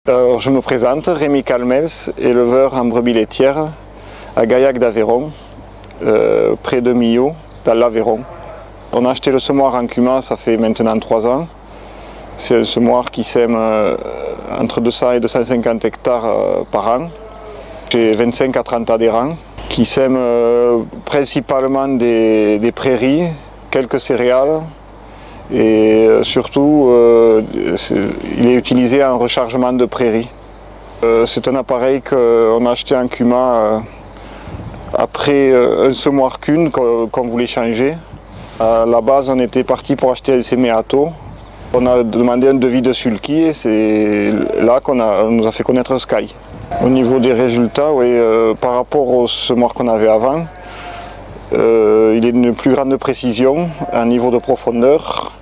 Je me présente, Rémi Calmels, éleveur en brebis laitières à Gaillac d'Aveyron, près de Millau, dans l'Aveyron. On a acheté le semoir en Cuma, ça fait maintenant 3 ans. C'est un semoir qui sème entre 200 et 250 hectares par an. J'ai 25 à 30 adhérents qui sèment principalement des prairies, quelques céréales et surtout il est utilisé en rechargement de prairies. C'est un appareil qu'on a acheté en Cuma après un semoir Kuhn qu'on voulait changer. À la base, on était parti pour acheter un Semeato. On a demandé un devis de Sulky et c'est là qu'on nous a fait connaître Sky. Au niveau des résultats, oui, par rapport au semoir qu'on avait avant, il est d'une plus grande précision, un niveau de profondeur.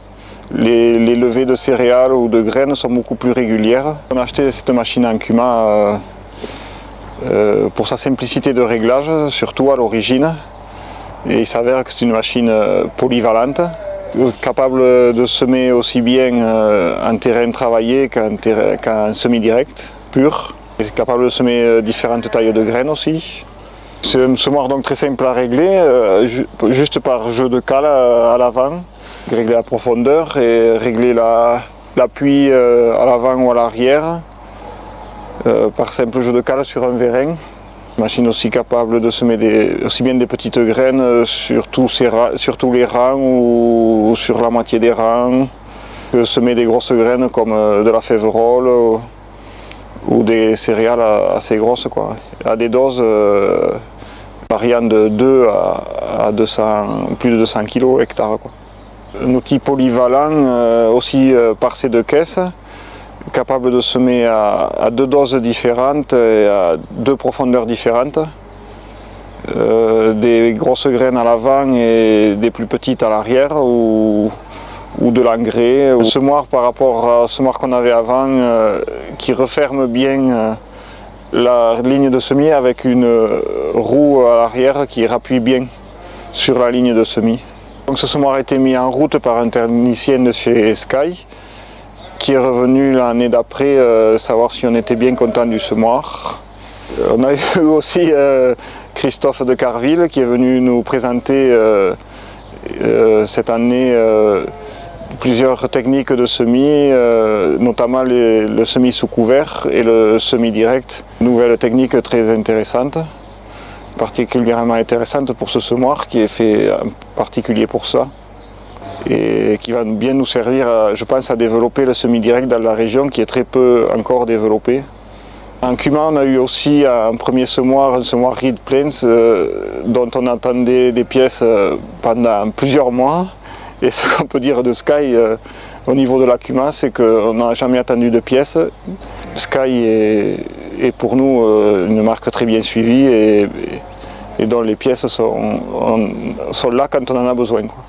Les levées de céréales ou de graines sont beaucoup plus régulières. On a acheté cette machine en Cuma pour sa simplicité de réglage, surtout à l'origine. Et il s'avère que c'est une machine polyvalente, capable de semer aussi bien en terrain travaillé qu'en semi-direct pur. Il est capable de semer différentes tailles de graines aussi. C'est un semoir donc très simple à régler, juste par jeu de cale à l'avant. Régler la profondeur et régler l'appui à l'avant ou à l'arrière par simple jeu de cale sur un vérin. Machine aussi capable de semer aussi bien des petites graines sur tous les rangs ou sur la moitié des rangs, que semer des grosses graines comme de la féverole ou des céréales assez grosses, quoi, à des doses variant de 2 à 200, plus de 200 kg hectare, quoi. Un outil polyvalent aussi par ces 2 caisses, capable de semer à 2 doses différentes et à 2 profondeurs différentes. Des grosses graines à l'avant et des plus petites à l'arrière ou de l'engrais. Le semoir par rapport au semoir qu'on avait avant qui referme bien la ligne de semis avec une roue à l'arrière qui rappuie bien sur la ligne de semis. Donc ce semoir a été mis en route par un technicien de chez Sky qui est revenu l'année d'après savoir si on était bien content du semoir. On a eu aussi Christophe de Carville qui est venu nous présenter cette année plusieurs techniques de semis, notamment le semis sous couvert et le semis direct. Nouvelle technique très intéressante, particulièrement intéressante pour ce semoir qui est fait en particulier pour ça et qui va bien nous servir, je pense, à développer le semi-direct dans la région qui est très peu encore développé. En Cuma, on a eu aussi un premier semoir, un semoir Reed Plains, dont on attendait des pièces pendant plusieurs mois. Et ce qu'on peut dire de Sky au niveau de la Cuma, c'est qu'on n'a jamais attendu de pièces. Sky est pour nous une marque très bien suivie et dont les pièces sont là quand on en a besoin, quoi.